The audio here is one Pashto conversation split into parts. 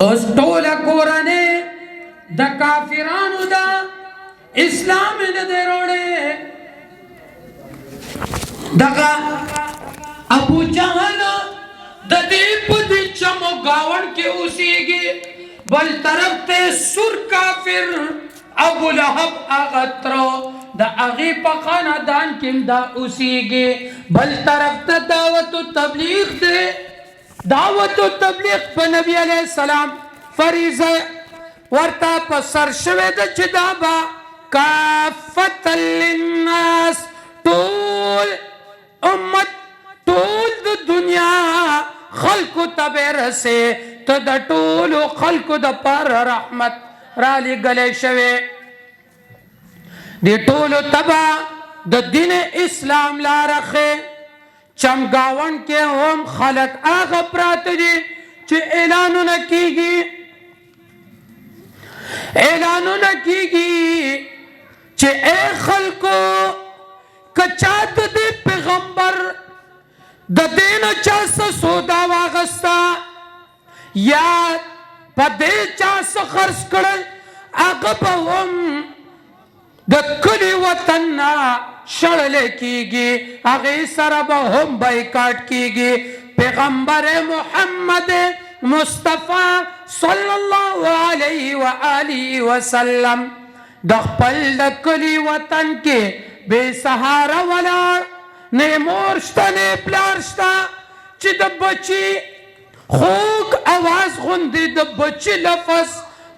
اوس ټوله کورنۍ د کافرانو ده، اسلام یې نه دی راوړی. دغه ابو جهل د دې په دې چمو ګاونډ کې اوسېږي، بل طرف ته سور کافر ابو لهب هغه تره د هغې په خاندان کې هم دا اوسېږي، بل طرف ته دعوت و تبلیغ دی. دعوت و تبلیغ په نبی علیه السلام فریضه ورته په سر شوې ده چې دا به کافة للناس، ټول امت ټول د دنیا خلقو ته به رسې، ته د ټولو خلقو دپاره رحمت را لېږلی شوې. دې ټولو ته به د دین اسلام لاره ښې. چمګاونډ کې هم خلک هغه پراته دي چې اعلانونه کېږي چې ای خلکو که چا د دې پیغمبر د دې نه چا څه سودا واخسته یا په دې چا څه خرڅ کړی، هغه به هم د کلي وطن نه شړلی کېږي، هغې سره به هم بایکاټ کېږي. پیغمبر محمد مصطفی صلی الله علیه و آله وسلم د خپل د کلي وطن کې بې سهاره ولاړ، نه مور شته نه پلار شته چې د بچي خوږ اواز غوندې د بچي لفظ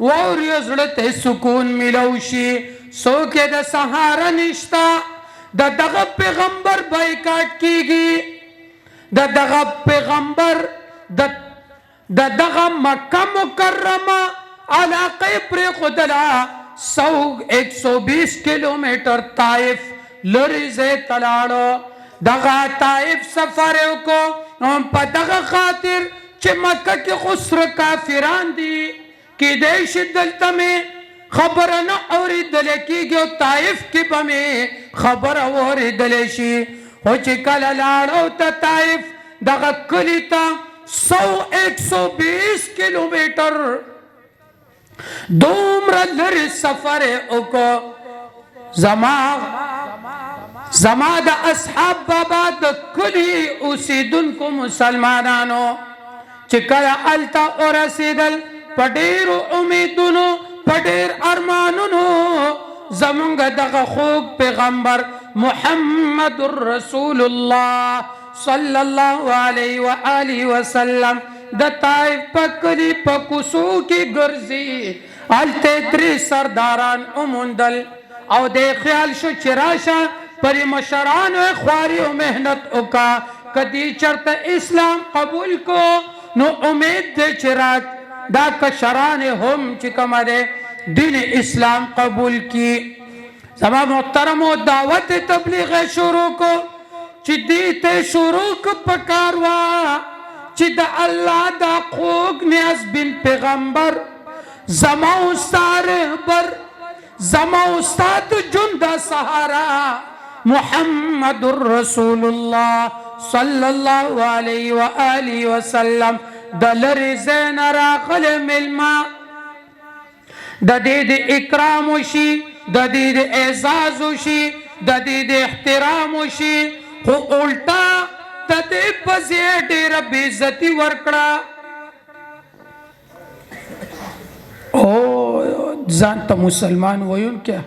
واوري، زړه ته سکون میلو شي. څوک یې د سهاره نشته، د دغه پیغمبر بایکاټ کېږي، د دغه پیغمبر د دغه مکه مکرمه علاقه یې پرېښودله، 120 کیلومیټر طائف لرې ځای ته لاړو. دغه طائف سفر یې وکړو په دغه خاطر چې مکه کې خو سره کافران دي، کیدای شي دلته مې خبره نه اورېدلی کېږي او طائف کې به مې خبره واورېدلی شي. خو چې کله لاړو ته طائف دغه کلي ته 120 کیلومیټر دومره لرې سفر یې وکړو. زما د اصحاب بابا د کلي اوسېدونکو مسلمانانو چې کله هلته ورسېدل په ډېرو امیدونو په ډېر ارمانونو زمونږ دغه خوږ پیغمبر محمد رسول الله صلی الله علیه و آله وسلم د طائف په کلي په کوڅو کې ګرځي. هلته درې سرداران وموندل او دې خیال شو چې راشه پرې مشرانو یې خواري او محنت وکړه، که دې چېرته اسلام قبول کو نو امید دی چې دا کشران هم چې کومه دی دین اسلام قبول کی. زما محترمو دعوت تبلیغ شروع کو چې دې ته شروع کو پکار وا چې د الله دا خوږ نیازبین پیغمبر زما استاد رهبر زما استاد جنده سهارا محمد رسول الله صلی الله علیه و آله وسلم د لرې ځای نه راغلی مېلمه د دې د اکرام وشي، د دې د اعزاز وشي، د دې د احترام وشي، خو الټا د دې په ځای ډېره بېعزتي ورکړه. او ځان ته مسلمان ویونکی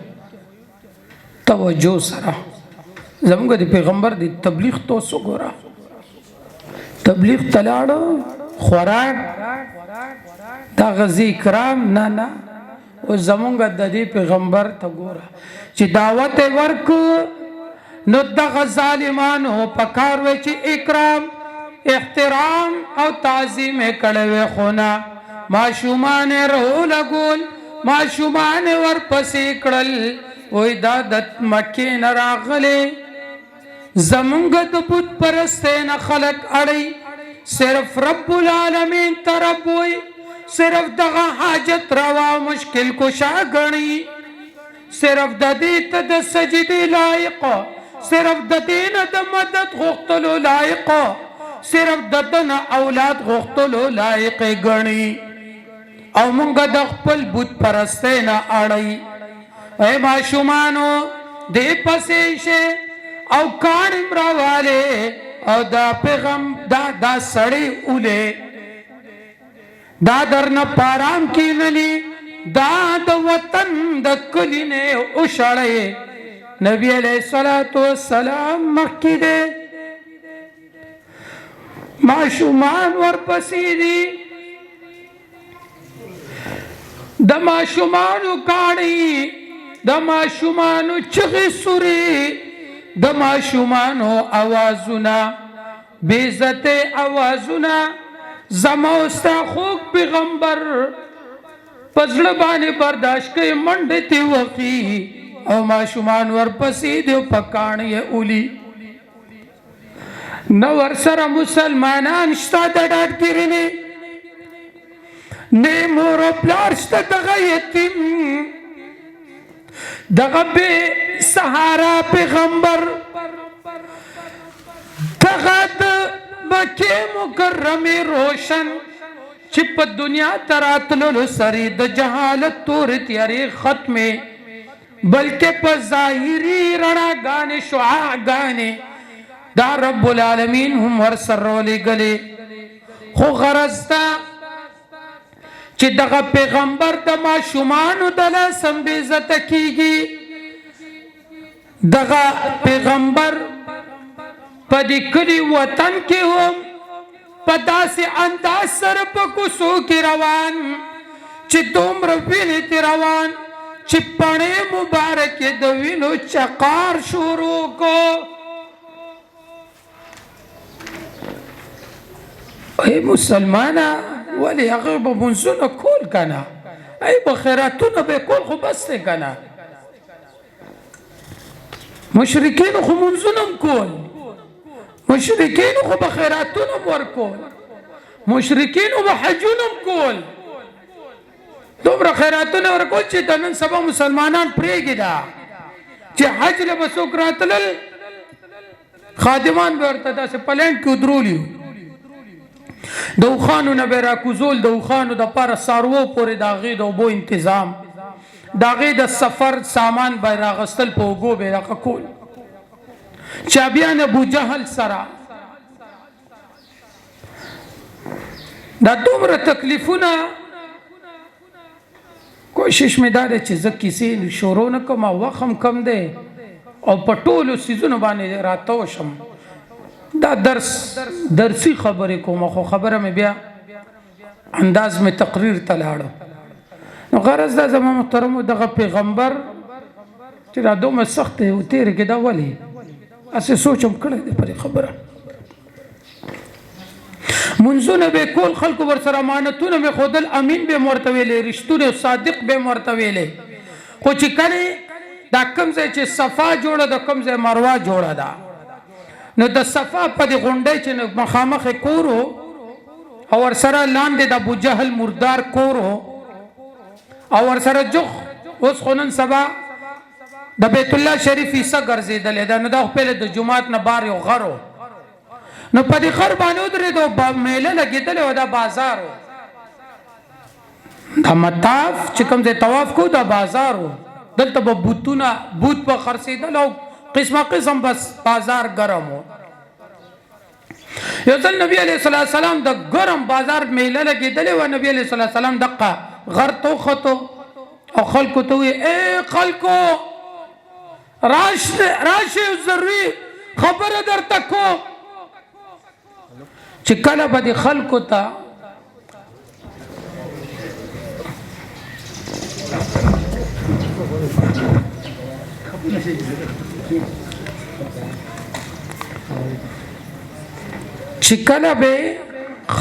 توجه سره زموږ د پیغمبر د تبلیغ ته اوس وګوره. تبلیغ ته لاړو، خوراک دا غذي کرام نه او زمونږ د دې پیغمبر ته ګوره چې دعوت یې ورکړو نو دغه ظالمانو په کار وی چې اکرام احترام او تعظیم یې کړی وی، خو نه ماشومان یې راولګول، ماشومان یې ورپسې کړل. وایي دا د مکې نه راغلی زمونږ د بت پرستۍ نه خلک اړوي، صرف رب العالمین ته رب وایي، صرف دغه حاجت روا مشکل کشا ګڼي، صرف د دې ته د سجدې لایق، صرف د دې نه د مدد غوښتلو لایق، صرف د ده نه اولاد غوښتلو لایق ګڼي. او مونږ د خپل بت پرستۍ نه اړئ. اے ماشومانو دې پسې شه او کاڼ راواله او دا پیغام دا سړی اوله دا درنه پارام کینلی دا د وطن د کلی نه اوشړې. نبی علیہ الصلوۃ والسلام مخکې دې ماشومان ورپسې دي د ماشومانو کاڼي د ماشومانو چغې سوري د ماشومانو اوازونه بې عزته اوازونه زما ستا خوږ پیغمبر په زړه باندې برداشت کوي منډې تې وکړي او ماشومان ورپسې دي په کاڼ یې اولي. نه ورسره مسلمانان شته د ډاډګیري نه مور او پلار شته دغه یتیم دغه بې سهارا پیغمبر دغه د مکې مکرمې روشن چې په دنیا ته راتللو سره د جهالت تورې تیارې ختمې بلکې په ظاهري رڼاګانې شعاعګانې دا رب العالمین هم ورسره ولېږلې. خو غرض دا چې دغه پیغمبر د ماشومانو د لاسه بې عزته کېږي. دغه پیغمبر په دې کلي وطن کې هم په داسې انداز سره په کوڅو کې روان چې دومره وینې ترې روان چې پڼې مبارکې د وینو چقار شروع کو. ای مسلمانه ولې هغه به منځونه کول که نه ای به خیراتونه به کول خو بس دی که نه مشرکینو خو منځونه هم کول مشرکینو خو به خیراتونه هم ورکول مشرکینو به حجونه هم کول دومره خیراتونه ورکول چې د نن سبا مسلمانان پرېږده چې حج له به څوک راتلل خادمان به ورته داسې پلینډ کې ودرولي د اوښانو نه به یې راکوزول د اوښانو دپاره څاروو پورې د هغې د اوبو انتظام د هغې د سفر سامان به یې راغستل په اوږو به یې دغه کول. چابیان ابوجهل سره دا دومره تکلیفونه کوشش مې دا دی چې زه کیسې شروع نه کړم او وخت هم کم دی او په ټولو څیزونو باندې راتاو شم دا درسي خبرې کوم خو خبره مې بیا انداز مې تقریر ته لاړه. نو غرض دا زما محترمو دغه پیغمبر چې دا دومره سخت دی او تېرې کې دا ولې اسې سوچ هم کړی دی پرې خبره منځونه به کول خلکو ورسره امانتونه مې ښودل امین به مې ورته ویلې رښتونی او صادق به مې ورته ویلې خو چې کله دا کوم ځای چې صفا جوړه ده کوم ځای مروه جوړه ده نو د صفا په دې غونډۍ چې مخامخ یې کور و او ورسره لاندې د ابوجهل مردار کور و او ورسره جوخ اوس خو نن سبا د بیت الله شریف عیسه ګرځېدلی ده نو دا خو پهله د جومات نه بار یو غر و نو په دې غر باندې ودرېد او میله لګېدلی و دا بازار و دا مطاف چې کوم ځای طواف کو دا بازار و دلته به بوتونه بوت به خرڅېدل او قسمه قسم بس بازار ګرم و. یو ځل نبی علیه السلام د ګرم بازار میله لګېدلی و نبی علیه السلام دقه غر ته وختو او خلکو ته وویل ای خلکو راشئ ضروري خبره درته کوم چې کله به د خلکو ته چې کله به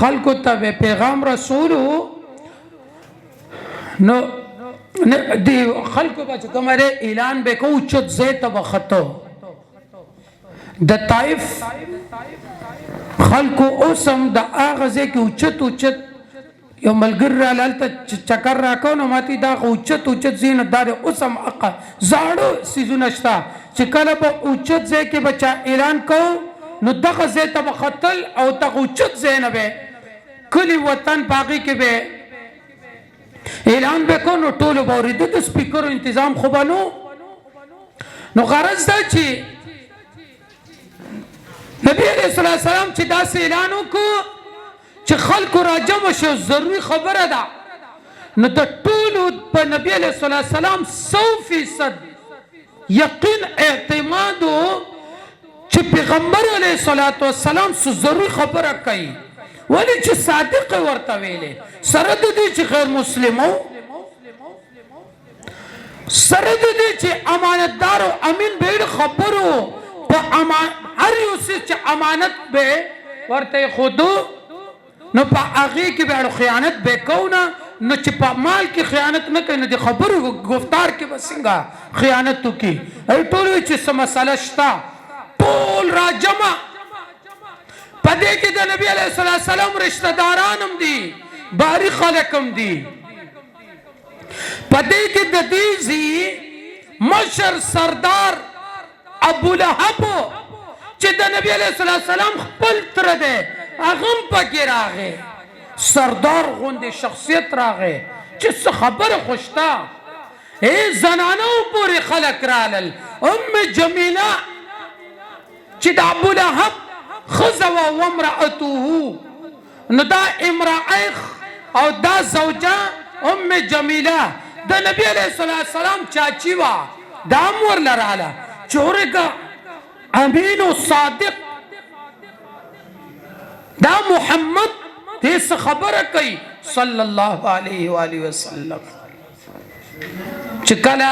خلکو ته به پیغام رسولو نو دی خلکو به چې کوم اعلان به کو اوچت ځای ته به خطو د طائف خلکو اوسم د هغه ځای کې اوچت یو ملګری راله هلته چکر راکو نو ماتې دا اوچت ځای نه دا د اوسم حقه زاړه څیزونه شته چې کله به اوچت ځای کې به چا اعلان کو نو دغه ځای ته به ختل او دغه اوچت ځای نه به کلي وطن په هغې کې به اعلان به کو نو ټولو به اورېده د سپیکرو انتظام خو به نو غرض دا چې نبی علیه السلام چې داسې اعلان وکړو چې خلکو راجمع شو ضروري خبره ده نو د ټولو په نبی علیه السلام 100% یقین اعتماد چې پیغمبر علیه السلام څه ضروري خبره کوي ولی چې صادق ورته ویلې سره د دې چې غیر مسلمو سره د دې چې امانتدار او امین به خبرو په هر یو څه چې امانت به ورته خودو نو په هغه کې به خیانت به کوونه نو چې په مال کې خیانت نه کوي نو د خبرو گفتار کې به څنګه خیانت وکړي ټول چې څه مسله شته ټول راجمع پدې کې د نبی علیه السلام رشتہ داران هم دي باری خلک هم دي پدې کې د دې مشر سردار ابو لهب چې د نبی علیه السلام خپل تر ده هغه پکې راغی سردار غوندې شخصیت راغی چې څه خبره خوشتا زنانو پورې خلک رالل جمیله چې د ابو لهب خزوه وامرأته نو دا امرأه او دا زوجه جمیله د نبی علیه السلام چاچی وا دا مور لراله چورګه امین و صادق دا محمد دې خبره کوي صلی الله علیه و آله وسلم چې کله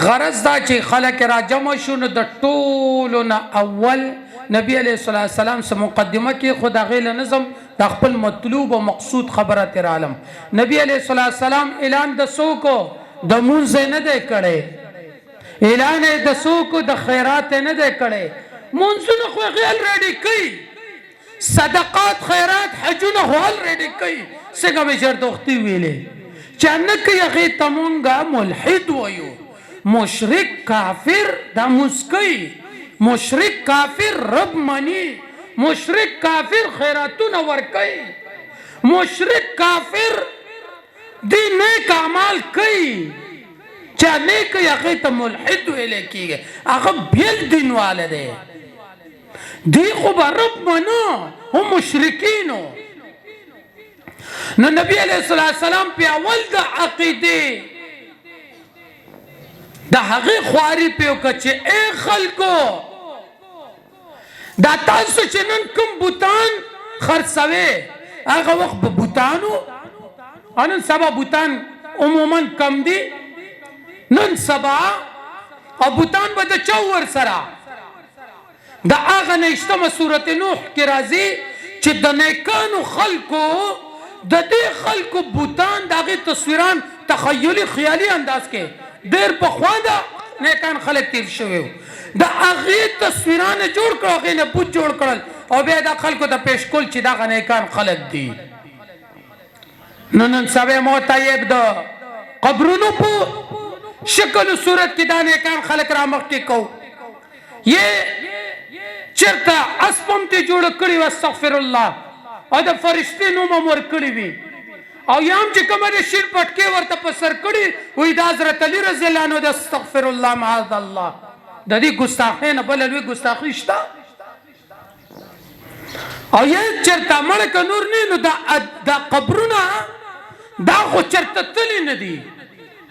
غرض دا چې خلک راجمع شو نو د ټولو نه اول نبی علیه السلام سره مقدمه کې خدا غیله نظم د خپل مطلوب او مقصود خبره تر عالم نبی علیه السلام اعلان د سوکو د مونږ نه دی کړي اعلان د سوکو د خیرات نه دی کړي مونږونه خو غیل ریډي کوي صدقات خیرات حجونه هول ریډي کوي څنګه به شرطوختي ویلې چانک یغه تمونګه ملحد وایو مشرک کافر د مسکی مشرک کافر رب منی مشرک کافر خیراتونه ورکي مشرک کافر دی نیک اعمال کوي چا نیک یغه ته ملحد ویل کیږي هغه بیل دین والده دی خو رب منو هم مشرکینو نو نبی علیہ السلام په اول د عقیده د هغه خواري په کچه اے خلکو دا تاسو چې نن کوم بوتان خرڅوي هغه وخت په بوتانو نن سبا بوتان عموما کم دي نن سبا او بوتان به د چور سره دا هغه نشته سورته نوح کې راځي چې د نیکانو خلکو د دې خلکو بوتان دغه تصویران تخیلی خیالي انداز کې ډېر په خوا ده نیکان خلک تیر شوی د هغه تصویران جوړ کړو هغه نه بوت جوړ کړل او بیا د خلکو ته پیش کول چې دغه نیکان خلک دي نن سبا مو طيب د قبرونو په شکل او صورت کې د نیکان خلک را مخ کې کو یہ چرته اسپم ته جوړ کړی واستغفر الله او د فرشتي نوم امر کړی وي او یام چې کومه شیر پټکي ورته په سر کړی وې د حضرت علی رضی الله عنه د استغفر الله معاذ الله د دې ګستاخی نه بل لوی ګستاخی شته او یې چرته مړ ک نور نه نو د قبرونه دا خو چرته تلی نه دي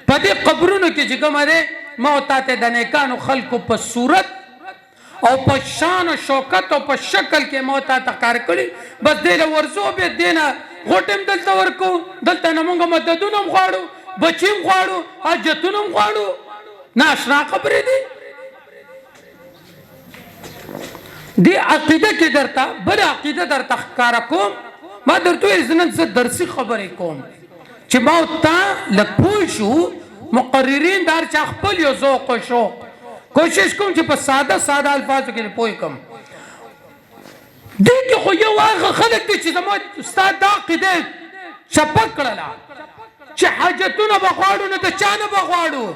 په دې قبرونو کې چې کومه موت ته د نیکانو خلکو په صورت او په شان او شوکت او په شکل کې موت ته کار کړی بس دې ورزو به دینه غټم دلته ورکو دلته موږ مددونه غواړو بچیم غواړو حاجتونه غواړو ناشنا خبرې دي دی عقیده کې درته بل عقیده درته ښکارا کوم ما درته نن څه درسي خبرې کوم چې موت ته لپوي شو مقررین دار چا خپل یو ذوق او شوق کوشش کوم چې په ساده الفاظو کې پوي کوم دې کې خو یو هغه خلک دي چې زموږ استاد دا عقیده چپک کړله چې حاجتونه بغواړو نه د چا نه بغواړو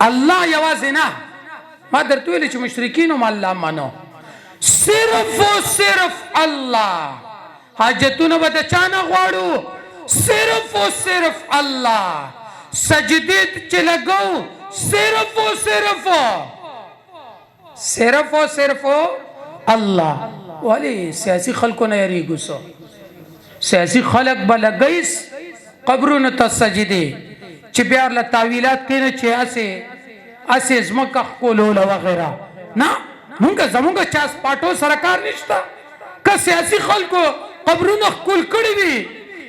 الله یوازې نه ما درته ویلي چې مشرکین هم الله منو صرف او صرف الله حاجتونه به د چا نه غواړو सिर्फ और सिर्फ अल्लाह, सजदे च लगो सिर्फ और सिर्फ अल्लाह। वाले सियासी खल्को ने यारी गुस्सा, सियासी खलक बला गईस कब्रों त सजदे च प्यार ला तावीलात के चे असे जमका कोलोला वगैरह ना मुंगा जमुंगा चास पाटो सरकार निश्ता का सियासी खल्को कब्रों न कुल कड़ी भी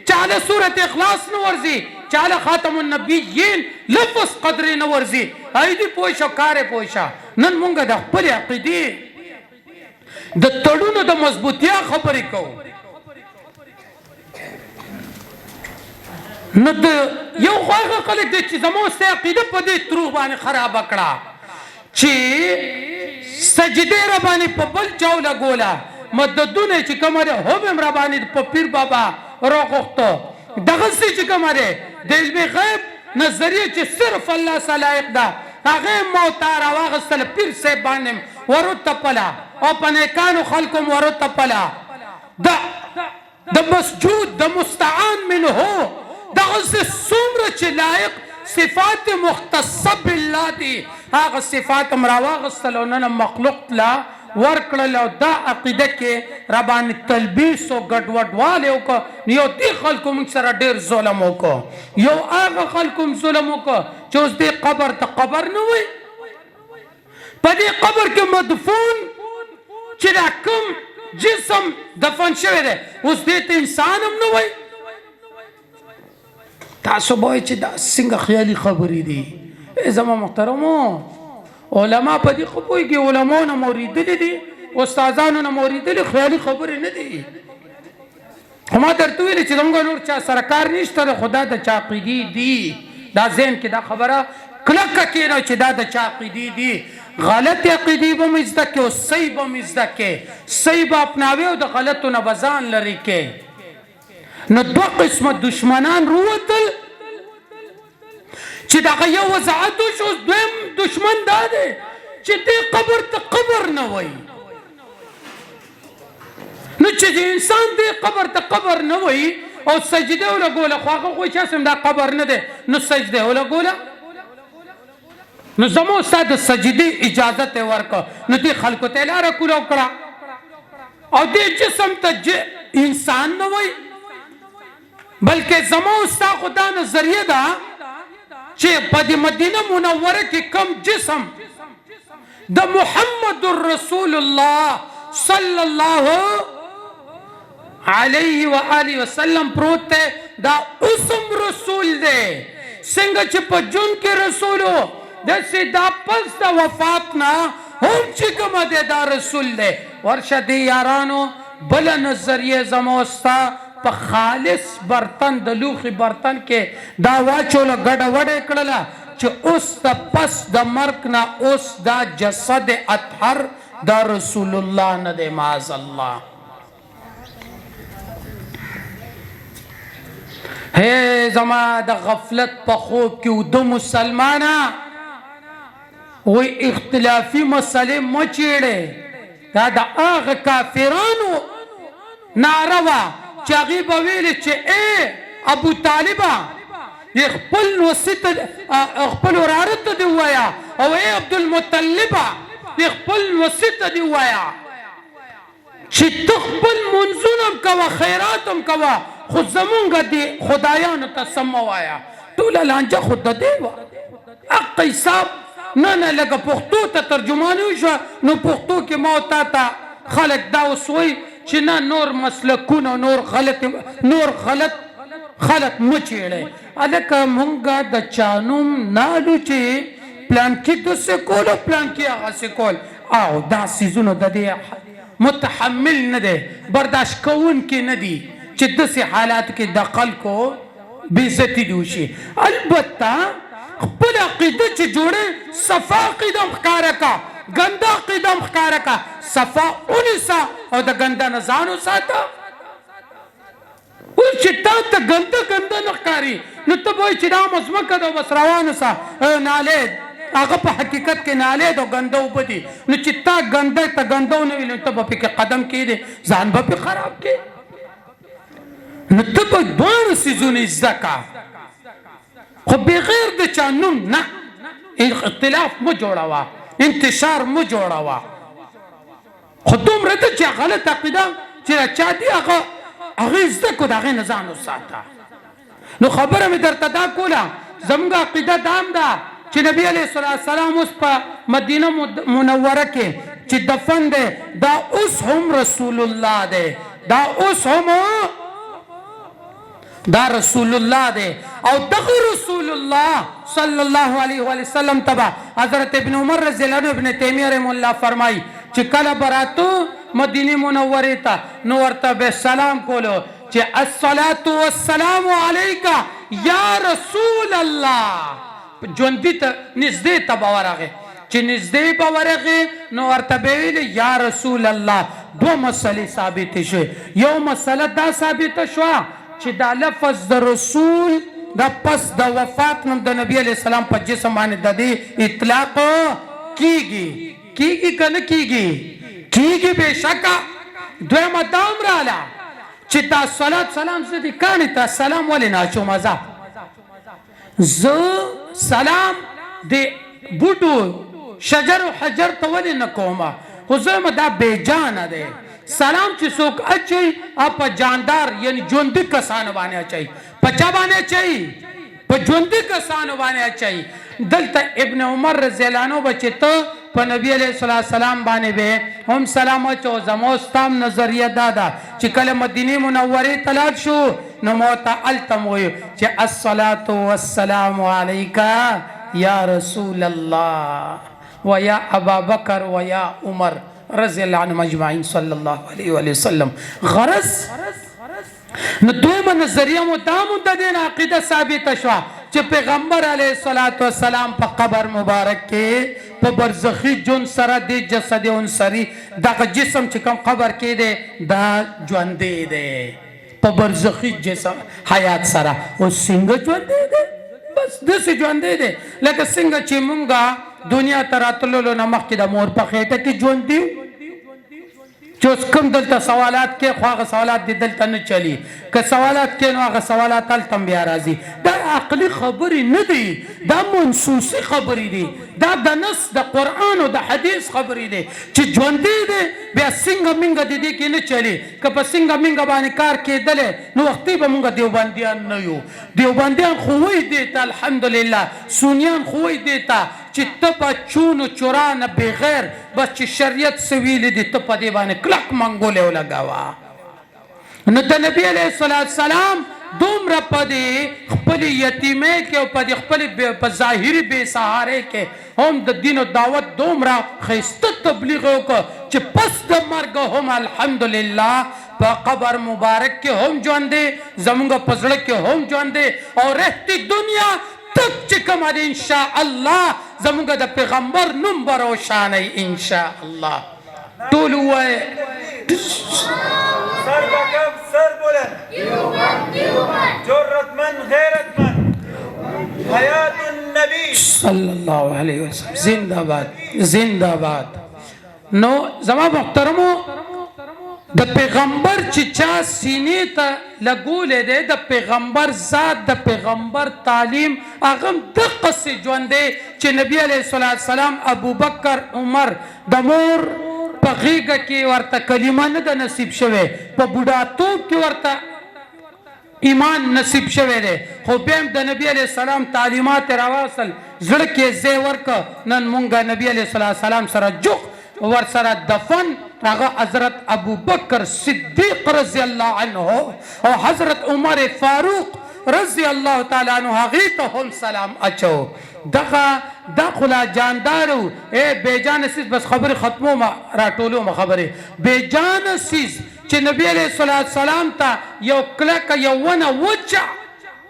चाले सूरत इखलास न वर्जी चाले खातमुन नबिय्यीन लफ्ज़ कदर न वर्जी आईदी पोइशा कारे पोइशा नन मुंगा द खपल अकीदी द तड़ुनो द मजबूतिया खबरी को न द यो ख्वागा कलिक दे ची जमो से अकीदा पदे त्रू बाने खराब अकड़ा ची सजदे रबानी पबल चाव लगोला मददुने ची कमरे होबेम रबानी पपीर बाबा रोगोख्तो दगसी ची कमरे दिल में गैब नजरिए ची सिर्फ अल्लाह सलाइक दा आगे मोतार आवागस्तल पीर से बानिम वरुत तपला और पने कानु खलकुम वरुत तपला द मसजूद द मुस्तआन मिन हो दगसी सुमर ची लाइक सिफात मुख्तसब बिल्लाह दी आगे सिफात मरावागस्तल उन्होंने मखलूक ला वर्कड़लो दा अकीदे के रबानी तलबीस और गड़वड़ वाले को यो ती खल्कुम सरा डेर ज़ुल्मों को यो आगे खल्कुम ज़ुल्मों को जो उस दे कबर तक कबर न हुई पदी कबर के मदफून चिराकम जिस्म दफन शवेरे उस दे ते इंसान हम न हुई तासो बोए चिदा सिंग ख्याली खबरी दी ज़मा मुहतरमो उलमा पदी खबोई के उलमाओं ने मोरीदली दी उस्तादानों ने मोरीदली ख्याली खबरें न दी हमारे दर्तुए ने चिदंगा नूर चा सरकार निश्तर खुदा द चाक़ीदी दी दा ज़ेन के दा खबरा क्लक का केना चिदा द चाक़ीदी दी गलत अक़ीदी बम इज़्दा के और सही बम इज़्दा के सही बाप नावे और द गलत न बज़ान लरी के न दो किस्म दुश्मनान रुवतल چې دا یو وضاحت شو دویم دشمن دا دی چې دې قبر ته قبر نه وای نو چې انسان دې قبر ته قبر نه وای او سجده ولا ګوله خو هغه خو چې سم دا قبر نه دی نو سجده ولا ګوله نو زمو استاد سجده اجازه ته ورکو نو دې خلکو ته لار کولو کړه او دې جسم ته انسان نه وای بلکې زمو استاد خدا نظریه دا چې په مدینه منوره کې کم جسم د محمد رسول الله صلی الله علیه و آله وسلم پروت ده دا اسم رسول ده څنګه چې په جون کې رسولو د سیدا پس د وفات نه هم چې کوم ده دا رسول ده ورشه دی یارانو بل نظریه زموستا په خالص برتن د لوخي برتن کې دا واچول غډه وډه کړله چې اوس د پس د مرګ نه اوس دا جسد اطهر دا رسول الله نه دی معاذ الله ہے زما د غفلت په خوب کې د مسلمانا وې اختلافي مسلې مچېړې دا د هغه کافرانو ناروا چاغي بویل چې اے ابو طالبہ خپل وسط خپل ورارت دی وایا او اے عبد المطلب خپل وسط دی وایا چې تخپل منزونم کوا خیراتم کوا خو زمونږ دی خدایانو ته سم وایا ټول لانجه خود دی وا اق حساب نه نه لکه پښتو ته ترجمانی شو نو پښتو کې مو تا خلک دا وسوي چې نه نور مسلکونه نور غلط خلق مچېړي الکه مونږه د چانوم نالو چې پلان کې دسه کول پلان کې هغه څه کول او دا سيزونو د دې متحمل نه دي برداشت کوون کې نه دي چې دسه حالات کې د خلکو بیزتی دوشي البته خپل عقیده چې جوړه صفا قدم ښکارا کا گندا قدم ښکارا کا صفا اونسا او د ګندا نه ځانو ساته او چې تا ته ګندا نه ښکاري نو ته وایي چې دا مزمکه ده بس روانه سه نالې هغه په حقیقت کې نالې ده ګنده اوبه دي نو چې تا ګنده ته ګنده ونه وي نو ته به پکې قدم کېږدې ځان به پې خراب کړې نو ته به دواړه څیزونه زده کا خو بغیر د چا نوم نه اختلاف مه جوړوه انتشار مه جوړوه خو دومره ده چې غلط عقیده چې چا دي هغه زده کړو د هغې نه ځان وساته نو خبره مې درته دا کوله زموږ عقیده دا هم ده چې نبی علیه السلام اوس په مدینه منوره کې چې دفن دی دا اوس هم رسول الله دی دا اوس هم دا رسول الله دی او دغه رسول الله صلی الله علیه وسلم تبا حضرت ابن عمر رضی الله عنه ابن تیمیه رحمه الله فرمای چې کله براتو مدینه منوره ته نو ورته به سلام کولو چې الصلاة والسلام علیک یا رسول الله ژوندي ته نږدې ته به ورغې چې نږدې به ورغې نو ورته به ویلې یا رسول الله دوه مسلې ثابتې شوې یو مسله دا ثابته شوه چې دا لفظ د رسول دا پس د وفات نم د نبی علیه السلام په جسم باندې د دې اطلاق کیږي که نه کیږي بېشکه دویمه دا هم راله چې دا صلات سلام زه دې کاڼې ته سلام ولې نه اچوم زه سلام د بوټو شجر و حجر ته ولې نه کومه خو زه یم دا بېجانه دی سلام چې څوک اچوي په جاندار یعنی ژوندي کسانو باندې اچوي په چا باندې اچوي په ژوندي کسانو باندې اچوي دلته ابن عمر رضی الله عنه به چې ته په نبی علیه السلام باندې به هم سلام اچو زمو ستام نظریه دا ده چې کله مدینه منورې ته لاړ شو نو مو ته هلته مو ویل چې الصلاة والسلام علیک یا رسول الله و یا ابا بکر و یا عمر رضی الله عنهم اجمعین صلی الله علیه وسلم غرض نو دویمه نظریه مو دا مو د دې عقیده ثابته شوه چې پیغمبر علیه الصلاة والسلام په قبر مبارک کې په برزخي ژوند سره د جسد انصري دغه جسم چې کوم قبر کې دی دا ژوندی دی په برزخي جسم حیات سره اوس څنګه ژوندی دی بس داسې ژوندی دی لکه څنګه چې مونږ دنیا ته راتللو نه مخکې د مور په خېټه کې ژوندي چې اوس کوم دلته سوالات کې خو هغه سوالات دې دلته نه چلي که سوالات کې نو هغه سوالات هلته هم بیا راځي دا عقلي خبرې نه دي دا منسوسي خبرې دي دا د نص د قرآن او د حدیث خبرې دي چې ژوندی دی بیا سنګه منګه د دې کې نه چلي که په سنګه منګه باندې کار کېدلی نو وختي به مونږ دیوبندیان نه یو دیوبندیان خو وایي دې ته الحمدلله سنیان خو وایي دې ته چې ته په چون و چرانه بغیر بس چې شریعت څه ویلي دي ته په دې باندې کلک منګولې ولګوه نو د نبی علیه السلام دومره په دې خپلې یتیمۍ کې او په دې خپلې په ظاهري بې سهارۍ کې هم د دین و دعوت دومره ښایسته تبلیغ وکړه چې پس د مرګه هم الحمدلله په قبر مبارک کې هم ژوندی زمونږ په زړه کې هم ژوندی او رهتی دنیا تک چې کومه ده انشاءالله زمونږ د پیغمبر نوم به روښانوي انشاءالله ټول ووایه سر بکم سر بلند جرتمند غیرتمند حیات النبی صلی الله علیه وسلم زنده باد زنده باد نو زما محترمو د پیغمبر چې چا سینې ته لګولې دی د پیغمبر ذات د پیغمبر تعلیم هغه هم دقسې ژوندی چې نبی علیه السلام ابوبکر عمر د مور په غېږه کې ورته کلمه نه ده نصیب شوې په بوډاتوب کې ورته ایمان نصیب شوی دی خو بیا هم د نبی علیه السلام تعلیمات یې راواخیستل زړه کې ځای ورکړه نن مونږ نبی علیه السلام سره جوخ ورسره دفن هغه حضرت ابوبکر صدیق رضی الله عنه او حضرت عمر فاروق رضی الله تعالی عنه هغې ته هم سلام اچو دغه دا خو لا جاندارو بېجانه څیز بس خبرې ختموم راټولوم خبرې بېجانه څیز چې نبی علیه السلام ته یو کلکه یو ونه وچه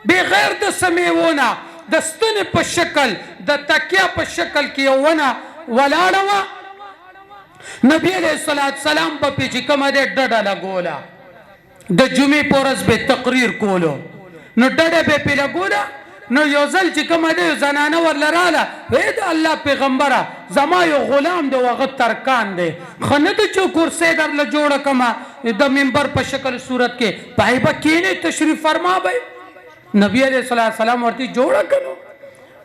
بغیر د څه میوونه د ستنې په شکل د تکیه په شکل کې یو ونه ولاړه وه نبی علیه السلام په پې چې کومه دی ډډه لګوله د جمعې په ورځ به تقریر کولو نو ډډه به پې لګوله نو یو ځل چې کومه دی زنانه ورله راله وی د الله پیغمبره زما یو غلام دی هغه ترکان دی ښه نه ده چې کرسۍ درله جوړه کړمه د منبر په شکل صورت کې پای به کینې تشریف فرما به نبی علیہ السلام ورته جوړ کړو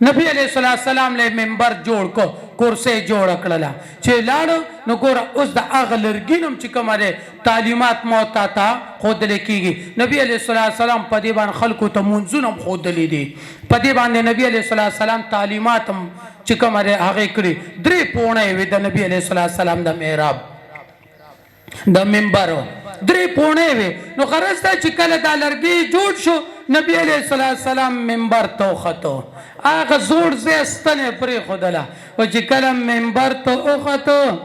نبی علیہ السلام له منبر جوړ کو کرسی جوړ کړل چې لاړ نو ګور اوس د اغه لرګینم چې کومه تعلیمات موتا تا خود لیکيږي نبی علیہ السلام په دې باندې خلکو ته منځونم خود لیدي په دې باندې نبی علیہ السلام تعلیمات چې کومه هغه کړی درې پونه وي د نبی علیہ السلام د محراب د منبر درې پونه وي نو غرض دا چې کله دا لرګي جوړ شو نبی علیہ السلام منبر ته خطو هغه زوړ زستنه پرې خدله او چې کله منبر ته وخته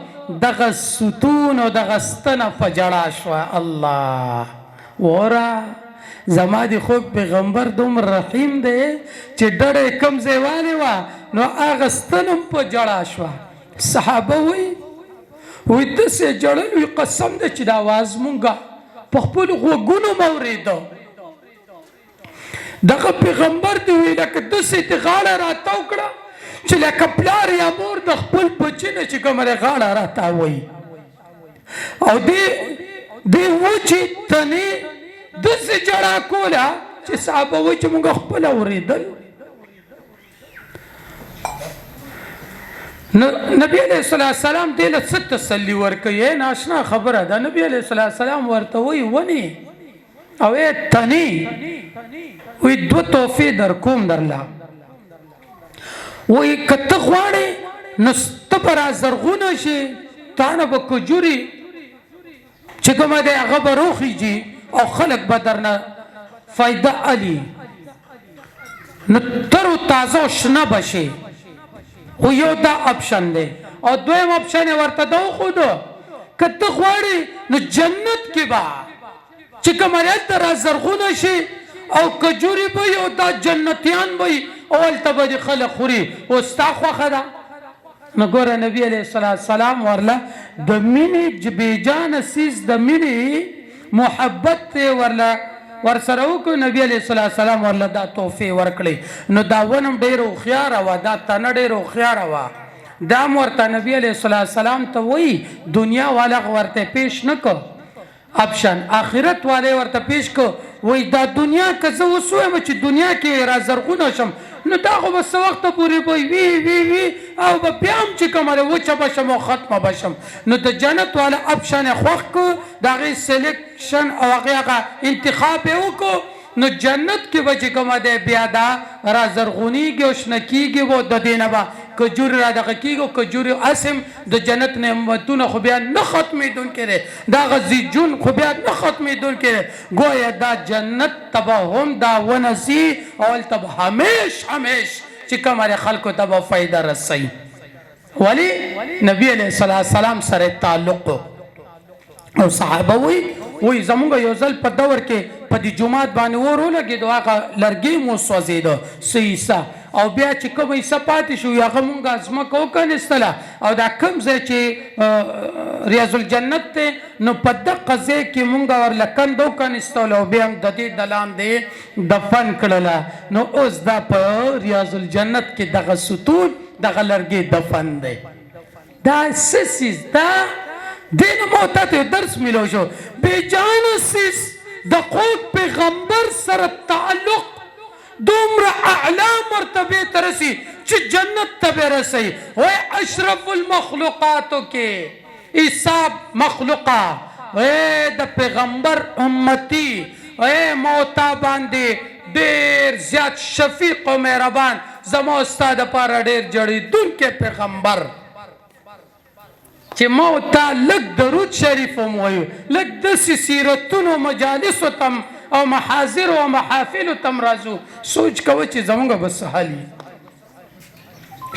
دغه ستون او دغه ستنه فجړا شو الله ورا زما دي خو پیغمبر دوم رحیم دی چې ډېر کم زیواله وا نو هغه ستنه په جړا شو صحابه وي د سه جړل وي قسم دې چې دا आवाज مونږه په خپل غوګونو موریدو دغه پیغمبر دی وی لکه د سه ته غاړه راتاو کړه چې لکه پلار یا مور د خپل بچی نه چې کومه غاړه راتاوي او دی وچی تنه د سه جړا کولا چې صحابه وي چې مونږ خپل اوریدل نبی علیہ السلام دې له ست تسلی ورکړي ناشنا خبره ده نبی علیہ السلام ورته وی ونی او تنی وی دو توفی در کوم درلا وی کته غواړي نو ستبرا زرغونه شي تانه به کجوري چې کومه ده هغه به روخیږي او خلق به درنه فایده علی نو تر تازه شنه بشي او یو دا اپشن دی او دویم اپشن ورته دا خود کته غواړي نو جنت کې با چې کومه در زرغونه شي او کجوري به یو دا جنتیان به اول تبدي خلق خوري او استاخو خدا نو ګوره نبی علیہ السلام ورله د مینې جبیجان سیس د مینې محبت ورله ورسره وکړو نبی علیہ السلام ورله دا توفیق ورکړي نو دا ونم ډیرو خيار وا دا تنه ډیرو خيار وا دا ورته نبی علیہ السلام ته وای دنیا والا ورته پیش نکو اپشن آخرت والے ورته پیش کو وای دا دنیا که زه وسوم چې دنیا کې را زرغونه شم نو دا خو بس وخت پورې وي او به بیا هم چې کومه وچه بشم او ختمه بشم نو د جنت والا اپشن خوښ کو د هغې سلیکشن او هغه انتخاب یې وکړو نو جنت کې به چې کومه دی بیا دا را زرغونیږي او شنه کېږي و د دې نه به کجوري را دغه کېږي او کجوري اسم د جنت نعمتونه خو بیا نه ختمېدونکي دی دا هغه زیجون خو بیا نه ختمېدونکي دی گویا دا جنت ته به هم دا ونه سي او هلته به همیش چې کومه خلکو ته به فایده رسوي ولی نبی علیہ السلام سره تعلق او صحابه وی زمونږ یو ځل په دور کې په دې جمعات باندې اور ولګېدو هغه لرګی مو سوځېده سیسه او بیا چې کوم حصه پاتې شو هغه مونږ ځمکه وکنستله او دا کوم ځای چې ریاض الجنت دی نو په دغه ځای کې مونږ ورله کنده وکنستله او بیا هم د دې د لاندې دفن کړله نو اوس دا په ریاض الجنت کې دغه ستون دغه لرګی دفن دی دا څه څیز دا دین موتات درس ملو شو بیجان سیس د خوږ پیغمبر سره تعلق دومره اعلی مرتبه ته رسي چې جنت ته به رسي وای اشرف المخلوقاتو کې حساب مخلوقه وای د پیغمبر امتی وای موتا باندې ډېر زیات شفیق او مهربان زما استاد لپاره ډېر جوړېدونکی پیغمبر چې ما ته لږ درود شریف هم وایو لږ داسې سیرتونو مجالسو تم او محاضر او محافلو تم راځو سوچ کوه چې زمونږ به څه حال وي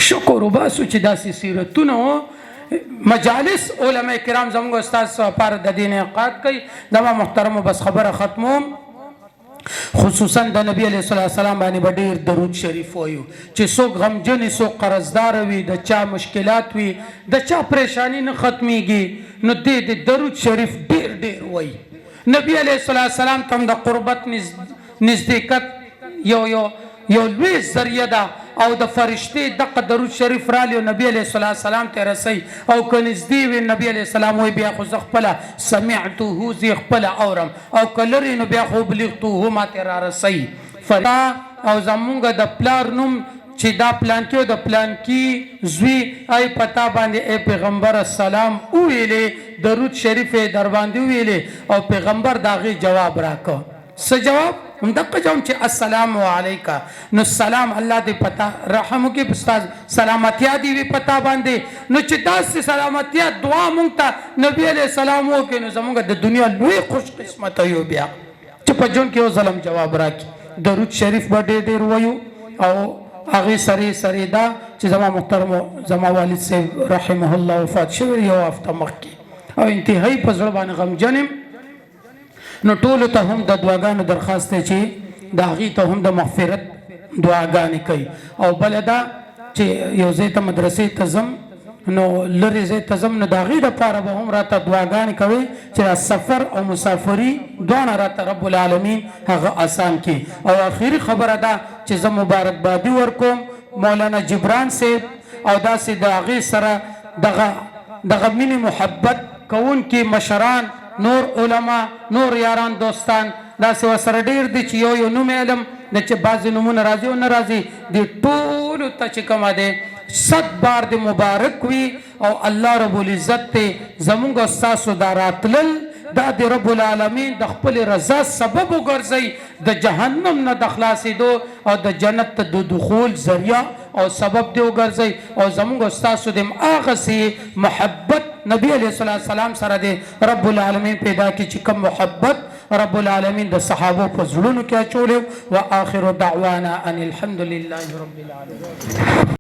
شکر وباسو چې داسې سیرتونه مجالس علما کرام زمونږ استاد لپاره د دې انعقاد کوي زما محترمو بس خبره ختموم خصوصا د نبی علیہ السلام باندې به ډېر درود شریف وایو چې څوک غمجن څوک قرضدار وي د چا مشکلات وي د چا پریشانی نه ختمیږي نو دې درود شریف ډېر وایي نبی علیہ السلام ته د قربت نزدېکت یو لوی ذریعه ده او د فرشتې دغه درود شریف رالی او نبی علیه الصلاة والسلام ته رسی او که نږدې وي نبی علیه السلام وایي بیا خو زه خپله سمعته زه خپله اورم او که لرې نو بیا خو بلغته ماته رارسی او زمونږ د پلار نوم چې دا پلانکی او د پلانکی زوی ای پتا باندې ای پیغمبر السلام ویلې درود شریف در باندې ویلې او پیغمبر داغه جواب راکو څه جواب همدغه جواب چې السلام علیکا نو سلام الله دې پتا رحم وکي استاد سلامتیا دی وی پتا باندې نو چې داسې سلامتیا دعا مونږ ته نبی علیہ السلام وکي نو زمونږ د دنیا لوی خوش قسمت یو بیا چې په جون کې او ظلم جواب راکي درود شریف باندې ډېر وایو او هغه سری دا چې زما محترم زما والد صاحب رحمه الله وفات شوی یو هفته مخکې او انتهایی په زړه باندې غمجن نو ټولو ته هم د دعاګانو درخواست دی چې د هغې ته هم د مغفرت دعاګانې کوي او بله دا چې یو ځای ته مدرسې ته ځم نو لرې ځای ته ځم نو د هغې دپاره به هم راته دعاګانې کوي چې سفر او مسافري دواړه راته رب العالمین هغه آسان کړي او آخري خبره ده چې زه مبارکبادي ورکوم مولانا جبران صاحب او داسې د هغې سره دغه مینې محبت کوونکي مشران نور علما نور یاران دوستان داسې ورسره ډېر دي چې یو نوم علم د چې بعضې نومونه راځي او نه راځي دې ټولو ته چې کومه دی 100 بار د مبارک وي او الله رب العزت ته زمونږ او ستاسو دا راتلل دا د رب العالمین د خپل رضا سبب وګرځي د جهنم نه د خلاصېدو او د جنت ته د دخول ذریعه او سبب دی وګرځي او زمونږ او ستاسو د هغسې محبت نبی علیه السلام سره د رب العالمین پیدا کړي چې کوم محبت رب العالمین د صحابو په زړونو کې اچولی و آخر دعوانا ان الحمد لله رب العالمین